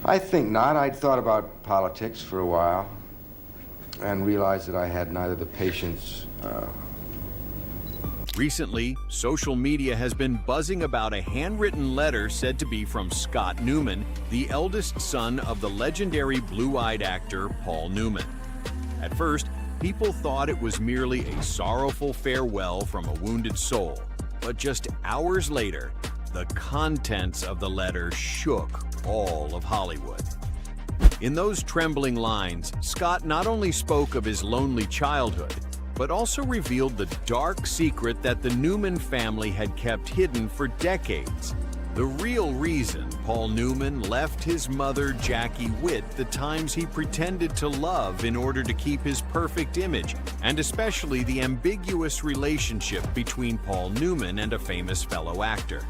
I think not. I'd thought about politics for a while and realized that I had neither the patience. Recently, social media has been buzzing about a handwritten letter said to be from Scott Newman, the eldest son of the legendary blue-eyed actor Paul Newman. At first, people thought it was merely a sorrowful farewell from a wounded soul, but just hours later, the contents of the letter shook all of Hollywood. In those trembling lines, Scott not only spoke of his lonely childhood, but also revealed the dark secret that the Newman family had kept hidden for decades. The real reason Paul Newman left his mother, Jackie Witt, the times he pretended to love in order to keep his perfect image, and especially the ambiguous relationship between Paul Newman and a famous fellow actor.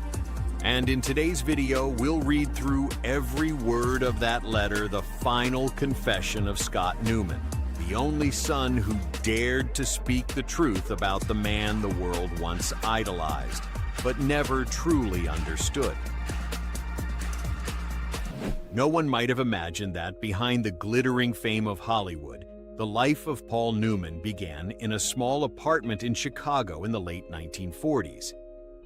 And in today's video, we'll read through every word of that letter, the final confession of Scott Newman, the only son who dared to speak the truth about the man the world once idolized, but never truly understood. No one might have imagined that behind the glittering fame of Hollywood, the life of Paul Newman began in a small apartment in Chicago in the late 1940s.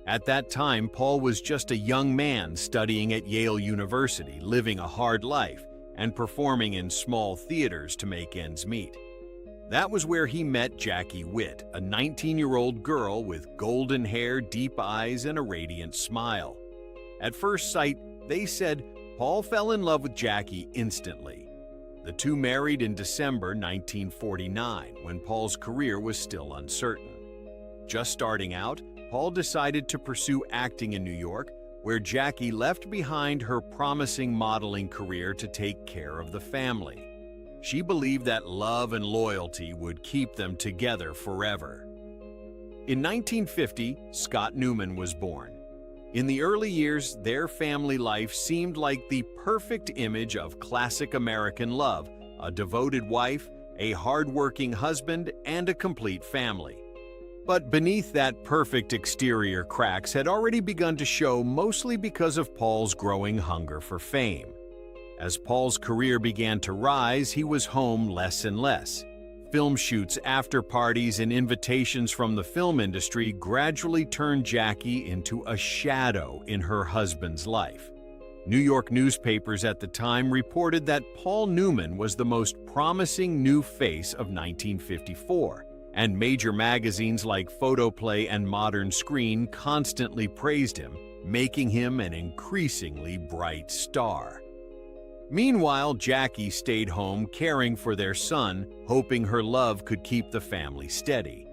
At that time, Paul was just a young man studying at Yale University, living a hard life, and performing in small theaters to make ends meet. That was where he met Jackie Witt, a 19-year-old girl with golden hair, deep eyes, and a radiant smile. At first sight, they said Paul fell in love with Jackie instantly. The two married in December 1949, when Paul's career was still uncertain. Just starting out, Paul decided to pursue acting in New York, where Jackie left behind her promising modeling career to take care of the family. She believed that love and loyalty would keep them together forever. In 1950, Scott Newman was born. In the early years, their family life seemed like the perfect image of classic American love: a devoted wife, a hard-working husband, and a complete family. But beneath that perfect exterior, cracks had already begun to show, mostly because of Paul's growing hunger for fame. As Paul's career began to rise, he was home less and less. Film shoots, after parties, and invitations from the film industry gradually turned Jackie into a shadow in her husband's life. New York newspapers at the time reported that Paul Newman was the most promising new face of 1954. And major magazines like Photoplay and Modern Screen constantly praised him, making him an increasingly bright star. Meanwhile, Jackie stayed home caring for their son, hoping her love could keep the family steady.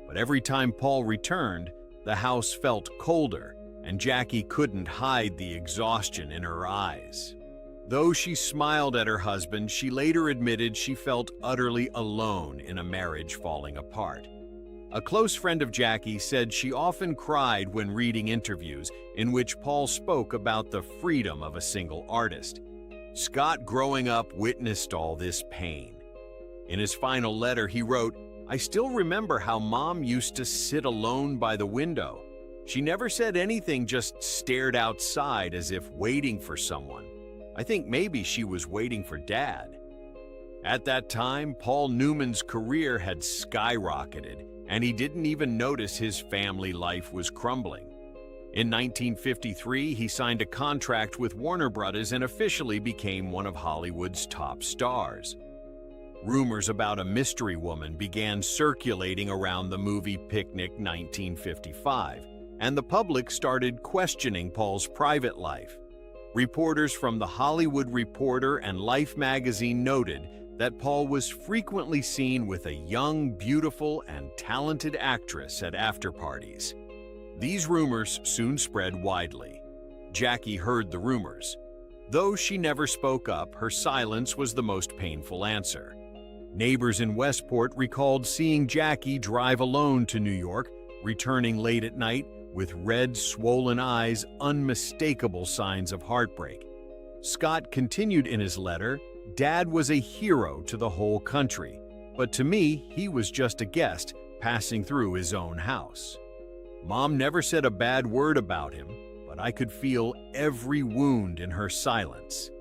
But every time Paul returned, the house felt colder, and Jackie couldn't hide the exhaustion in her eyes. Though she smiled at her husband, she later admitted she felt utterly alone in a marriage falling apart. A close friend of Jackie said she often cried when reading interviews in which Paul spoke about the freedom of a single artist. Scott, growing up, witnessed all this pain. In his final letter, he wrote, "I still remember how Mom used to sit alone by the window. She never said anything, just stared outside as if waiting for someone. I think maybe she was waiting for Dad." At that time, Paul Newman's career had skyrocketed, and he didn't even notice his family life was crumbling. In 1953, he signed a contract with Warner Brothers and officially became one of Hollywood's top stars. Rumors about a mystery woman began circulating around the movie Picnic 1955, and the public started questioning Paul's private life. Reporters from The Hollywood Reporter and Life magazine noted that Paul was frequently seen with a young, beautiful, and talented actress at after-parties. These rumors soon spread widely. Jackie heard the rumors. Though she never spoke up, her silence was the most painful answer. Neighbors in Westport recalled seeing Jackie drive alone to New York, returning late at night, with red, swollen eyes, unmistakable signs of heartbreak. Scott continued in his letter, "Dad was a hero to the whole country, but to me, he was just a guest passing through his own house. Mom never said a bad word about him, but I could feel every wound in her silence."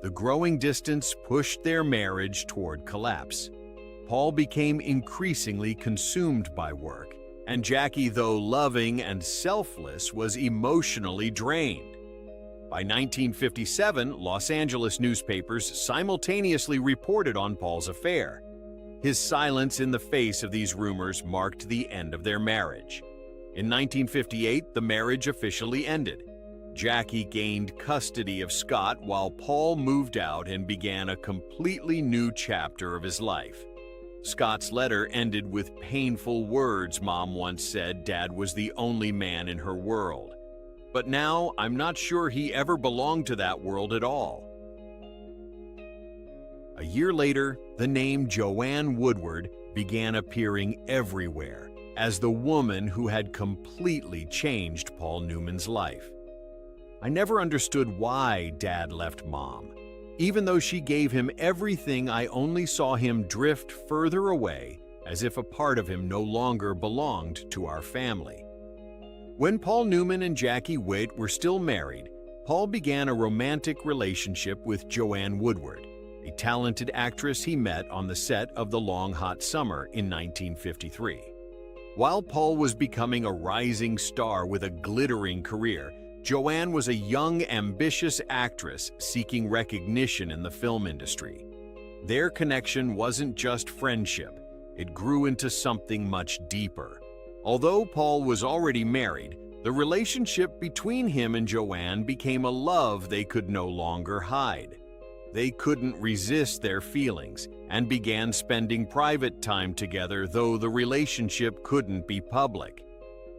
The growing distance pushed their marriage toward collapse. Paul became increasingly consumed by work, and Jackie, though loving and selfless, was emotionally drained. By 1957, Los Angeles newspapers simultaneously reported on Paul's affair. His silence in the face of these rumors marked the end of their marriage. In 1958, the marriage officially ended. Jackie gained custody of Scott while Paul moved out and began a completely new chapter of his life. Scott's letter ended with painful words. Mom once said Dad was the only man in her world. But now I'm not sure he ever belonged to that world at all. A year later, the name Joanne Woodward began appearing everywhere as the woman who had completely changed Paul Newman's life. I never understood why Dad left Mom. Even though she gave him everything, I only saw him drift further away, as if a part of him no longer belonged to our family. When Paul Newman and Jackie Witt were still married, Paul began a romantic relationship with Joanne Woodward, a talented actress he met on the set of The Long Hot Summer in 1953. While Paul was becoming a rising star with a glittering career, Joanne was a young, ambitious actress seeking recognition in the film industry. Their connection wasn't just friendship, it grew into something much deeper. Although Paul was already married, the relationship between him and Joanne became a love they could no longer hide. They couldn't resist their feelings and began spending private time together, though the relationship couldn't be public.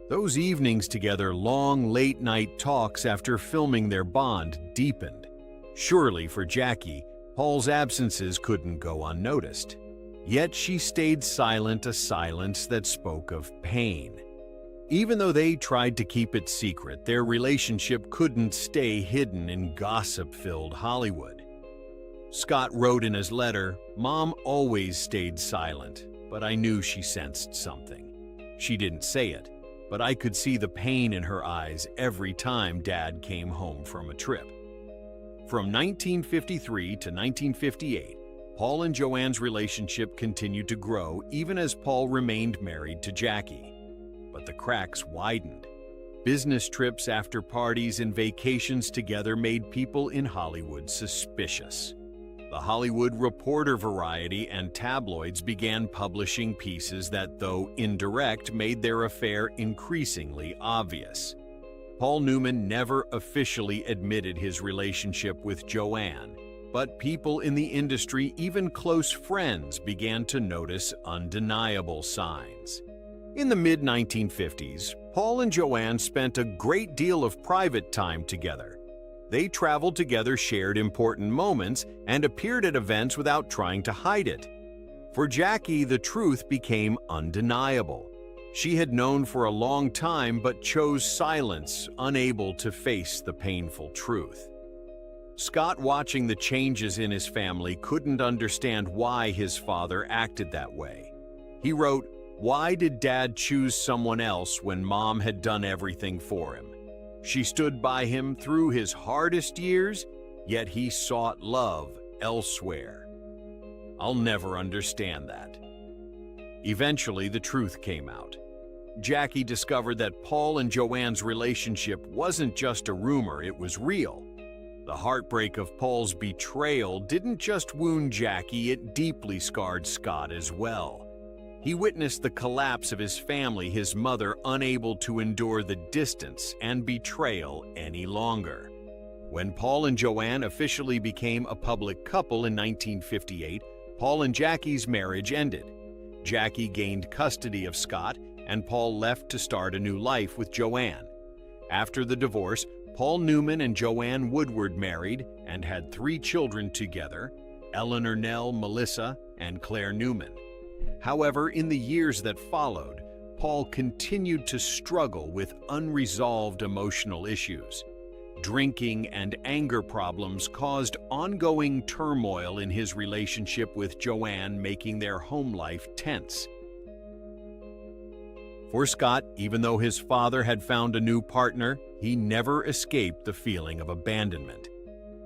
Those evenings together, long late-night talks after filming their bond, deepened. Surely for Jackie, Paul's absences couldn't go unnoticed. Yet she stayed silent, a silence that spoke of pain. Even though they tried to keep it secret, their relationship couldn't stay hidden in gossip-filled Hollywood. Scott wrote in his letter, "Mom always stayed silent, but I knew she sensed something. She didn't say it, but I could see the pain in her eyes every time Dad came home from a trip." From 1953 to 1958, Paul and Joanne's relationship continued to grow even as Paul remained married to Jackie. But the cracks widened. Business trips, after parties, and vacations together made people in Hollywood suspicious. The Hollywood Reporter, Variety, and tabloids began publishing pieces that, though indirect, made their affair increasingly obvious. Paul Newman never officially admitted his relationship with Joanne, but people in the industry, even close friends, began to notice undeniable signs. In the mid-1950s, Paul and Joanne spent a great deal of private time together. They traveled together, shared important moments, and appeared at events without trying to hide it. For Jackie, the truth became undeniable. She had known for a long time but chose silence, unable to face the painful truth. Scott, watching the changes in his family, couldn't understand why his father acted that way. He wrote, "Why did Dad choose someone else when Mom had done everything for him? She stood by him through his hardest years, yet he sought love elsewhere. I'll never understand that." Eventually, the truth came out. Jackie discovered that Paul and Joanne's relationship wasn't just a rumor, it was real. The heartbreak of Paul's betrayal didn't just wound Jackie, it deeply scarred Scott as well. He witnessed the collapse of his family, his mother unable to endure the distance and betrayal any longer. When Paul and Joanne officially became a public couple in 1958, Paul and Jackie's marriage ended. Jackie gained custody of Scott, and Paul left to start a new life with Joanne. After the divorce, Paul Newman and Joanne Woodward married and had 3 children together, Eleanor Nell, Melissa, and Claire Newman. However, in the years that followed, Paul continued to struggle with unresolved emotional issues. Drinking and anger problems caused ongoing turmoil in his relationship with Joanne, making their home life tense. For Scott, even though his father had found a new partner, he never escaped the feeling of abandonment.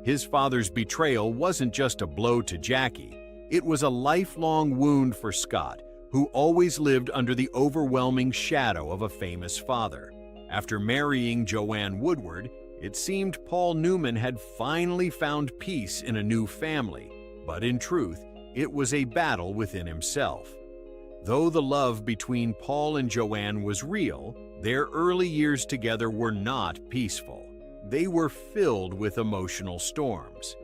His father's betrayal wasn't just a blow to Jackie, it was a lifelong wound for Scott, who always lived under the overwhelming shadow of a famous father. After marrying Joanne Woodward, it seemed Paul Newman had finally found peace in a new family, but in truth, it was a battle within himself. Though the love between Paul and Joanne was real, their early years together were not peaceful. They were filled with emotional storms.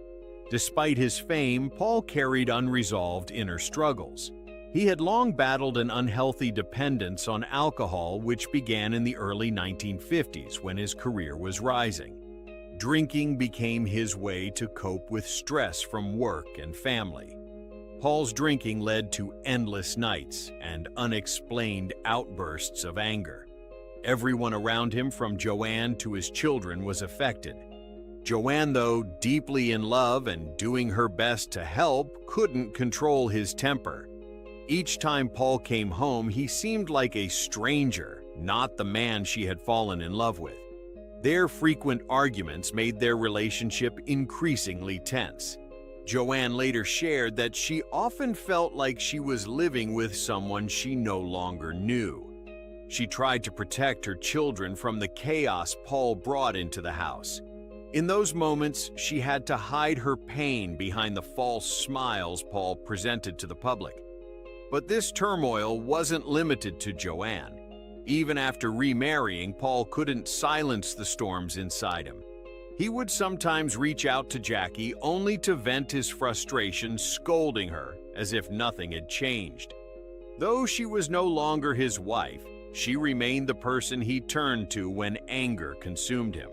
Despite his fame, Paul carried unresolved inner struggles. He had long battled an unhealthy dependence on alcohol, which began in the early 1950s when his career was rising. Drinking became his way to cope with stress from work and family. Paul's drinking led to endless nights and unexplained outbursts of anger. Everyone around him, from Joanne to his children, was affected. Joanne, though deeply in love and doing her best to help, couldn't control his temper. Each time Paul came home, he seemed like a stranger, not the man she had fallen in love with. Their frequent arguments made their relationship increasingly tense. Joanne later shared that she often felt like she was living with someone she no longer knew. She tried to protect her children from the chaos Paul brought into the house. In those moments, she had to hide her pain behind the false smiles Paul presented to the public. But this turmoil wasn't limited to Joanne. Even after remarrying, Paul couldn't silence the storms inside him. He would sometimes reach out to Jackie only to vent his frustration, scolding her as if nothing had changed. Though she was no longer his wife, she remained the person he turned to when anger consumed him.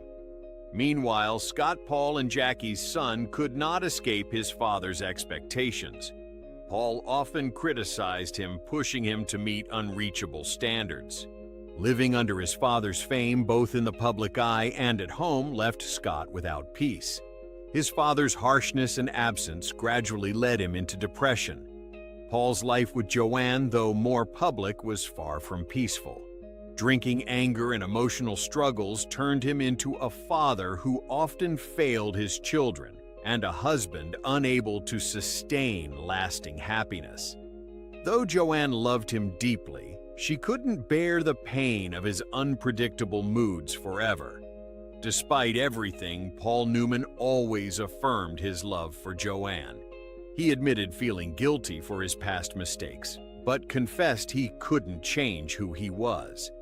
Meanwhile, Scott, Paul, and Jackie's son could not escape his father's expectations. Paul often criticized him, pushing him to meet unreachable standards. Living under his father's fame, both in the public eye and at home, left Scott without peace. His father's harshness and absence gradually led him into depression. Paul's life with Joanne, though more public, was far from peaceful. Drinking, anger, and emotional struggles turned him into a father who often failed his children, and a husband unable to sustain lasting happiness. Though Joanne loved him deeply, she couldn't bear the pain of his unpredictable moods forever. Despite everything, Paul Newman always affirmed his love for Joanne. He admitted feeling guilty for his past mistakes, but confessed he couldn't change who he was.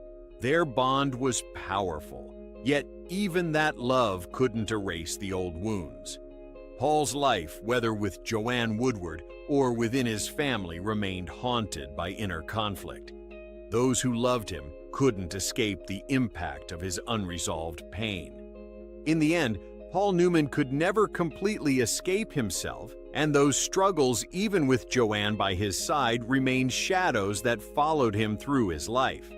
Their bond was powerful, yet even that love couldn't erase the old wounds. Paul's life, whether with Joanne Woodward or within his family, remained haunted by inner conflict. Those who loved him couldn't escape the impact of his unresolved pain. In the end, Paul Newman could never completely escape himself, and those struggles, even with Joanne by his side, remained shadows that followed him through his life.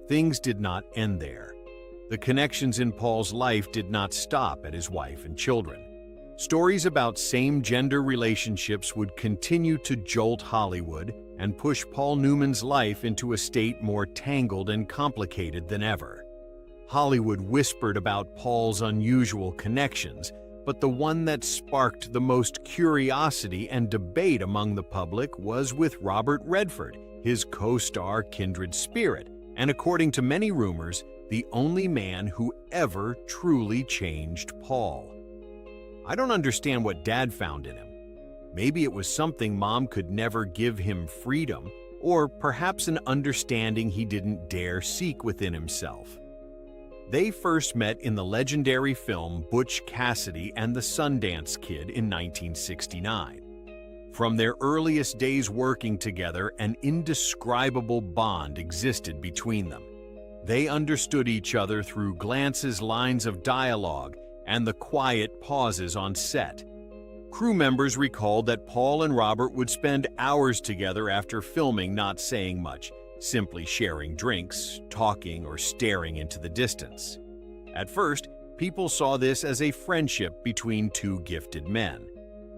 Things did not end there. The connections in Paul's life did not stop at his wife and children. Stories about same-gender relationships would continue to jolt Hollywood and push Paul Newman's life into a state more tangled and complicated than ever. Hollywood whispered about Paul's unusual connections, but the one that sparked the most curiosity and debate among the public was with Robert Redford, his co-star kindred spirit, and according to many rumors, the only man who ever truly changed Paul. I don't understand what Dad found in him. Maybe it was something Mom could never give him: freedom, or perhaps an understanding he didn't dare seek within himself. They first met in the legendary film Butch Cassidy and the Sundance Kid in 1969. From their earliest days working together, an indescribable bond existed between them. They understood each other through glances, lines of dialogue, and the quiet pauses on set. Crew members recalled that Paul and Robert would spend hours together after filming, not saying much, simply sharing drinks, talking, or staring into the distance. At first, people saw this as a friendship between two gifted men.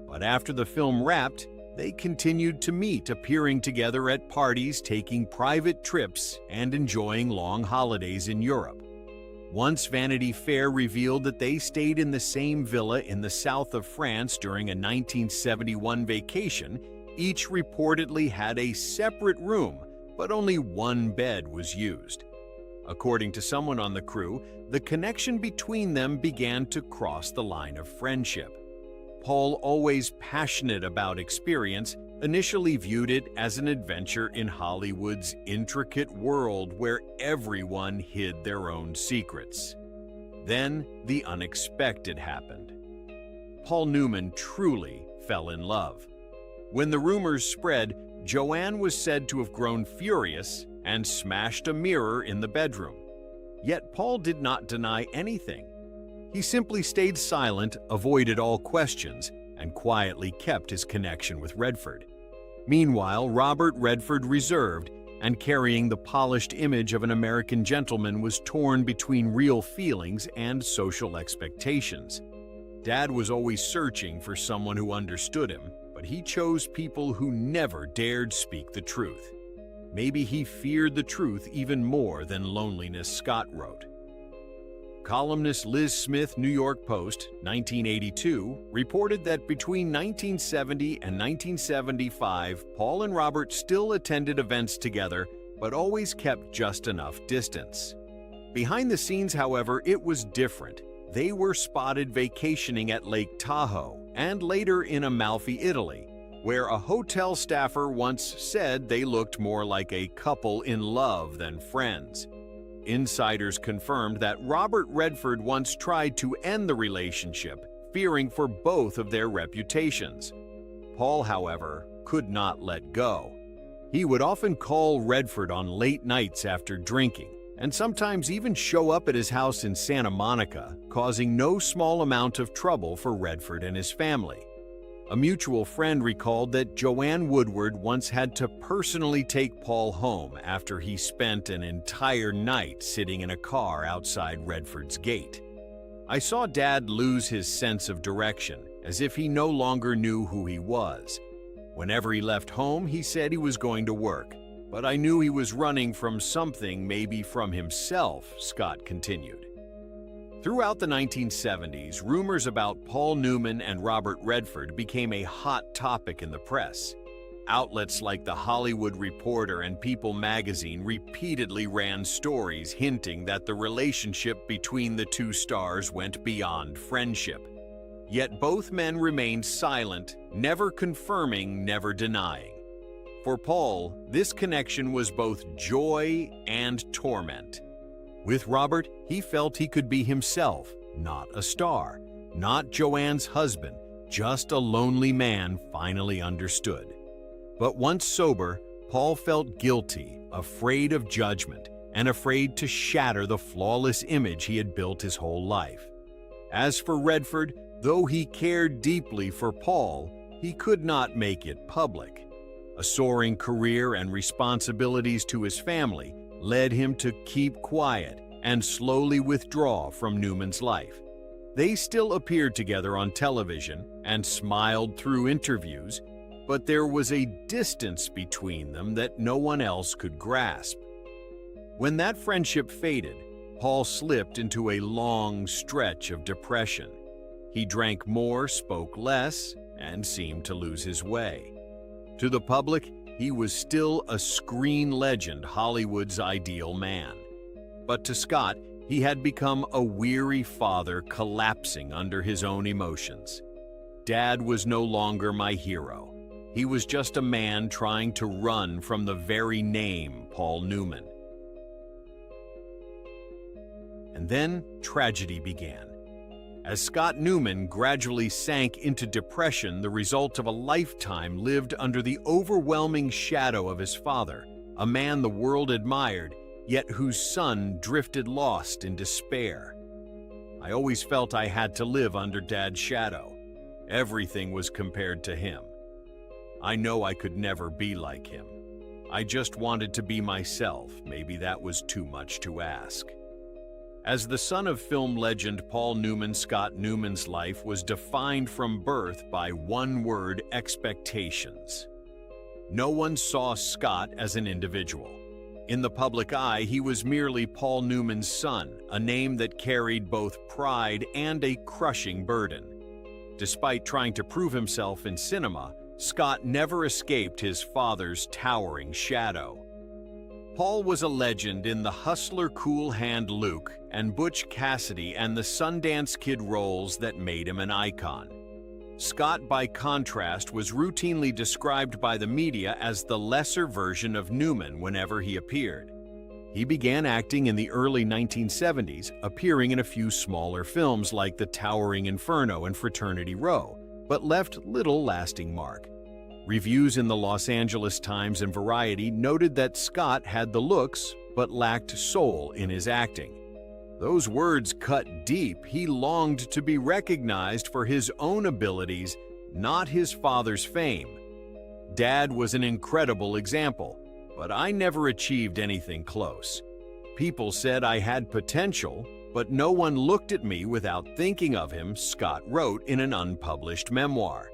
But after the film wrapped, they continued to meet, appearing together at parties, taking private trips, and enjoying long holidays in Europe. Once Vanity Fair revealed that they stayed in the same villa in the south of France during a 1971 vacation, each reportedly had a separate room, but only one bed was used. According to someone on the crew, the connection between them began to cross the line of friendship. Paul, always passionate about experience, initially viewed it as an adventure in Hollywood's intricate world where everyone hid their own secrets. Then the unexpected happened. Paul Newman truly fell in love. When the rumors spread, Joanne was said to have grown furious and smashed a mirror in the bedroom. Yet Paul did not deny anything. He simply stayed silent, avoided all questions, and quietly kept his connection with Redford. Meanwhile, Robert Redford, reserved and carrying the polished image of an American gentleman, was torn between real feelings and social expectations. Dad was always searching for someone who understood him, but he chose people who never dared speak the truth. Maybe he feared the truth even more than loneliness, Scott wrote. Columnist Liz Smith, New York Post, 1982, reported that between 1970 and 1975, Paul and Robert still attended events together, but always kept just enough distance. Behind the scenes, however, it was different. They were spotted vacationing at Lake Tahoe and later in Amalfi, Italy, where a hotel staffer once said they looked more like a couple in love than friends. Insiders confirmed that Robert Redford once tried to end the relationship, fearing for both of their reputations. Paul, however, could not let go. He would often call Redford on late nights after drinking, and sometimes even show up at his house in Santa Monica, causing no small amount of trouble for Redford and his family. A mutual friend recalled that Joanne Woodward once had to personally take Paul home after he spent an entire night sitting in a car outside Redford's gate. "I saw Dad lose his sense of direction, as if he no longer knew who he was. Whenever he left home, he said he was going to work, but I knew he was running from something, maybe from himself," Scott continued. Throughout the 1970s, rumors about Paul Newman and Robert Redford became a hot topic in the press. Outlets like The Hollywood Reporter and People magazine repeatedly ran stories hinting that the relationship between the two stars went beyond friendship. Yet both men remained silent, never confirming, never denying. For Paul, this connection was both joy and torment. With Robert, he felt he could be himself, not a star, not Joanne's husband, just a lonely man finally understood. But once sober, Paul felt guilty, afraid of judgment, and afraid to shatter the flawless image he had built his whole life. As for Redford, though he cared deeply for Paul, he could not make it public. A soaring career and responsibilities to his family led him to keep quiet and slowly withdraw from Newman's life. They still appeared together on television and smiled through interviews, but there was a distance between them that no one else could grasp. When that friendship faded, Paul slipped into a long stretch of depression. He drank more, spoke less, and seemed to lose his way. To the public, he was still a screen legend, Hollywood's ideal man. But to Scott, he had become a weary father collapsing under his own emotions. Dad was no longer my hero. He was just a man trying to run from the very name Paul Newman. And then tragedy began. As Scott Newman gradually sank into depression, the result of a lifetime lived under the overwhelming shadow of his father, a man the world admired, yet whose son drifted lost in despair. I always felt I had to live under Dad's shadow. Everything was compared to him. I know I could never be like him. I just wanted to be myself. Maybe that was too much to ask. As the son of film legend Paul Newman, Scott Newman's life was defined from birth by one word: expectations. No one saw Scott as an individual. In the public eye, he was merely Paul Newman's son, a name that carried both pride and a crushing burden. Despite trying to prove himself in cinema, Scott never escaped his father's towering shadow. Paul was a legend in the hustler Cool Hand Luke and Butch Cassidy and the Sundance Kid roles that made him an icon. Scott, by contrast, was routinely described by the media as the lesser version of Newman whenever he appeared. He began acting in the early 1970s, appearing in a few smaller films like The Towering Inferno and Fraternity Row, but left little lasting mark. Reviews in the Los Angeles Times and Variety noted that Scott had the looks, but lacked soul in his acting. Those words cut deep. He longed to be recognized for his own abilities, not his father's fame. Dad was an incredible example, but I never achieved anything close. People said I had potential, but no one looked at me without thinking of him, Scott wrote in an unpublished memoir.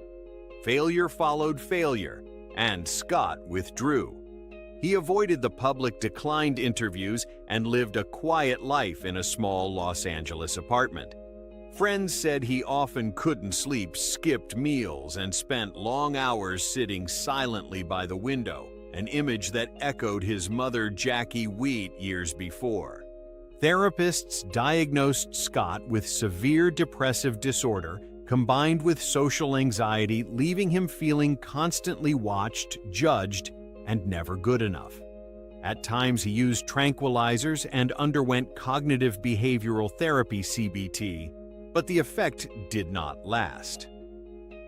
Failure followed failure, and Scott withdrew. He avoided the public, declined interviews, and lived a quiet life in a small Los Angeles apartment. Friends said he often couldn't sleep, skipped meals, and spent long hours sitting silently by the window, an image that echoed his mother Jackie Wheat years before. Therapists diagnosed Scott with severe depressive disorder combined with social anxiety, leaving him feeling constantly watched, judged, and never good enough. At times he used tranquilizers and underwent cognitive behavioral therapy (CBT, but the effect did not last.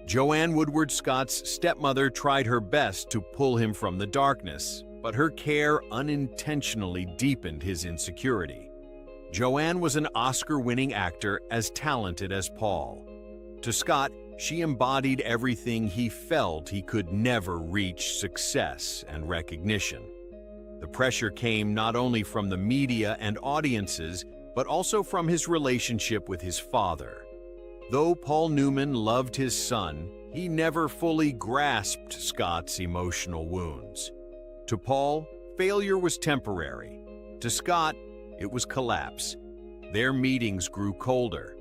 Joanne Woodward Scott's stepmother tried her best to pull him from the darkness, but her care unintentionally deepened his insecurity. Joanne was an Oscar-winning actor as talented as Paul. To Scott, she embodied everything he felt he could never reach: success and recognition. The pressure came not only from the media and audiences, but also from his relationship with his father. Though Paul Newman loved his son, he never fully grasped Scott's emotional wounds. To Paul, failure was temporary. To Scott, it was collapse. Their meetings grew colder.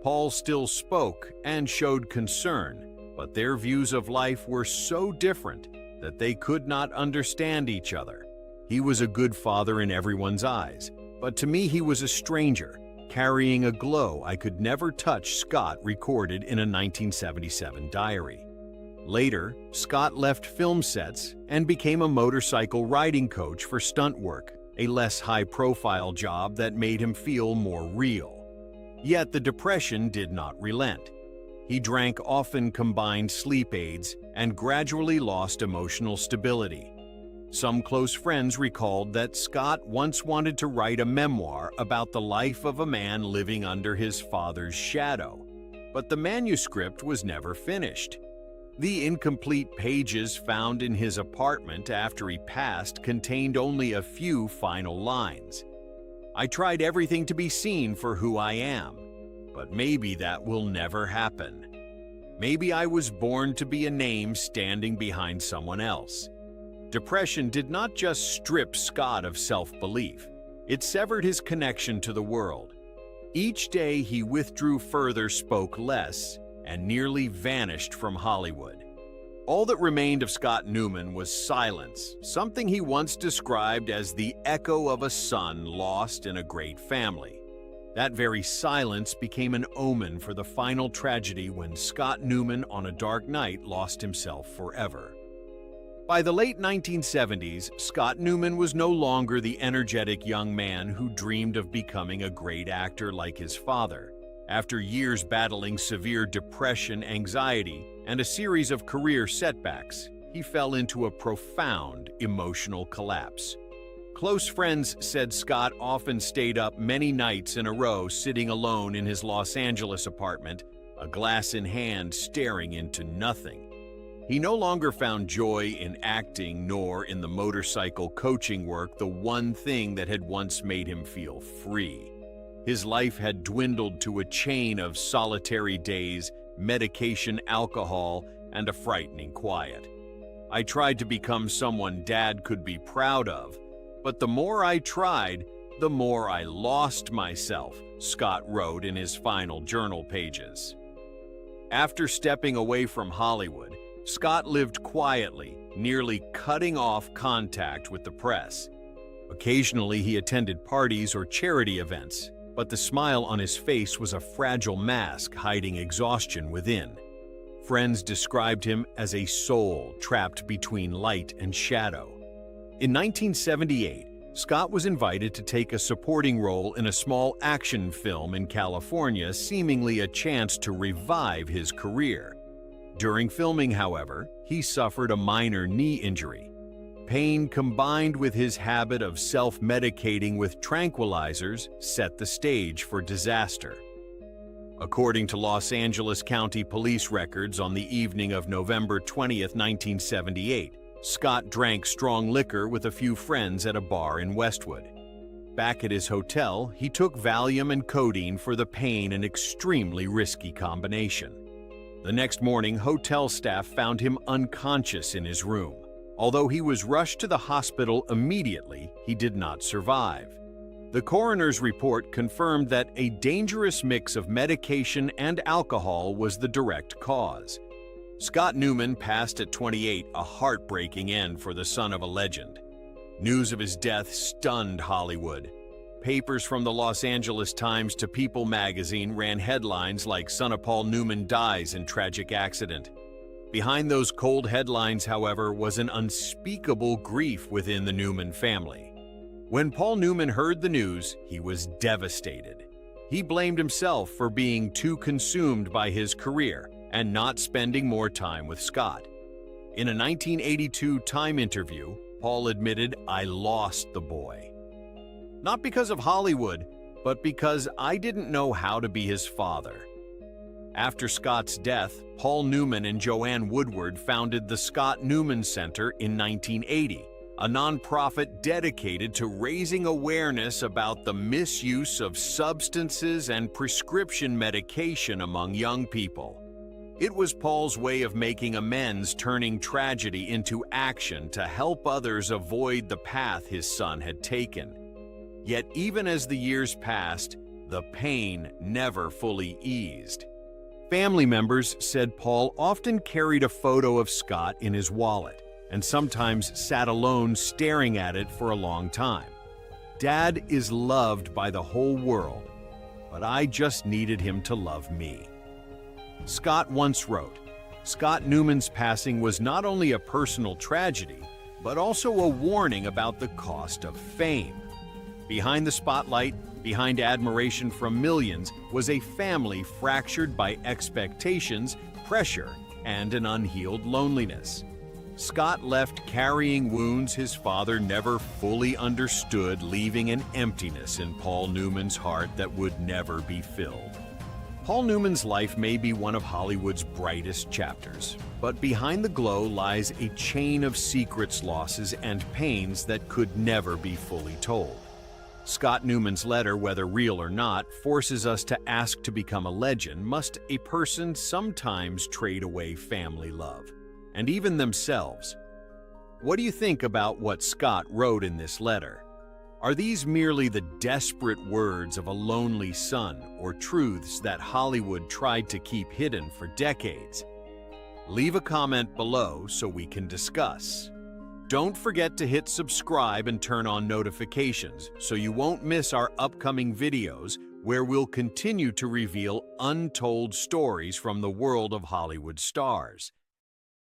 Paul still spoke and showed concern, but their views of life were so different that they could not understand each other. He was a good father in everyone's eyes, but to me he was a stranger, carrying a glow I could never touch, Scott recorded in a 1977 diary. Later, Scott left film sets and became a motorcycle riding coach for stunt work, a less high-profile job that made him feel more real. Yet the depression did not relent. He drank often combined sleep aids and gradually lost emotional stability. Some close friends recalled that Scott once wanted to write a memoir about the life of a man living under his father's shadow, but the manuscript was never finished. The incomplete pages found in his apartment after he passed contained only a few final lines. I tried everything to be seen for who I am, but maybe that will never happen. Maybe I was born to be a name standing behind someone else. Depression did not just strip Scott of self-belief, it severed his connection to the world. Each day he withdrew further, spoke less, and nearly vanished from Hollywood. All that remained of Scott Newman was silence, something he once described as the echo of a son lost in a great family. That very silence became an omen for the final tragedy when Scott Newman on a dark night lost himself forever. By the late 1970s, Scott Newman was no longer the energetic young man who dreamed of becoming a great actor like his father. After years battling severe depression, anxiety, and a series of career setbacks, he fell into a profound emotional collapse. Close friends said Scott often stayed up many nights in a row sitting alone in his Los Angeles apartment, a glass in hand, staring into nothing. He no longer found joy in acting nor in the motorcycle coaching work, the one thing that had once made him feel free. His life had dwindled to a chain of solitary days, medication, alcohol, and a frightening quiet. I tried to become someone Dad could be proud of, But the more I tried, the more I lost myself, Scott wrote in his final journal pages. After stepping away from Hollywood, Scott lived quietly, nearly cutting off contact with the press. Occasionally, he attended parties or charity events, but the smile on his face was a fragile mask hiding exhaustion within. Friends described him as a soul trapped between light and shadow. In 1978, Scott was invited to take a supporting role in a small action film in California, seemingly a chance to revive his career. During filming, however, he suffered a minor knee injury. Pain combined with his habit of self-medicating with tranquilizers set the stage for disaster. According to Los Angeles County Police records, on the evening of November 20, 1978, Scott drank strong liquor with a few friends at a bar in Westwood. Back at his hotel, he took Valium and codeine for the pain, an extremely risky combination. The next morning, hotel staff found him unconscious in his room. Although he was rushed to the hospital immediately, he did not survive. The coroner's report confirmed that a dangerous mix of medication and alcohol was the direct cause. Scott Newman passed at 28, a heartbreaking end for the son of a legend. News of his death stunned Hollywood. Papers from the Los Angeles Times to People magazine ran headlines like "Son of Paul Newman dies in tragic accident." Behind those cold headlines, however, was an unspeakable grief within the Newman family. When Paul Newman heard the news, he was devastated. He blamed himself for being too consumed by his career and not spending more time with Scott. In a 1982 Time interview, Paul admitted, "I lost the boy. Not because of Hollywood, but because I didn't know how to be his father." After Scott's death, Paul Newman and Joanne Woodward founded the Scott Newman Center in 1980, a nonprofit dedicated to raising awareness about the misuse of substances and prescription medication among young people. It was Paul's way of making amends, turning tragedy into action to help others avoid the path his son had taken. Yet even as the years passed, the pain never fully eased. Family members said Paul often carried a photo of Scott in his wallet and sometimes sat alone staring at it for a long time. "Dad is loved by the whole world, but I just needed him to love me." Scott once wrote, "Scott Newman's passing was not only a personal tragedy, but also a warning about the cost of fame." Behind the spotlight, behind admiration from millions, was a family fractured by expectations, pressure, and an unhealed loneliness. Scott left carrying wounds his father never fully understood, leaving an emptiness in Paul Newman's heart that would never be filled. Paul Newman's life may be one of Hollywood's brightest chapters, but behind the glow lies a chain of secrets, losses, and pains that could never be fully told. Scott Newman's letter, whether real or not, forces us to ask, to become a legend, must a person sometimes trade away family love, and even themselves? What do you think about what Scott wrote in this letter? Are these merely the desperate words of a lonely son, or truths that Hollywood tried to keep hidden for decades? Leave a comment below so we can discuss. Don't forget to hit subscribe and turn on notifications so you won't miss our upcoming videos, where we'll continue to reveal untold stories from the world of Hollywood stars.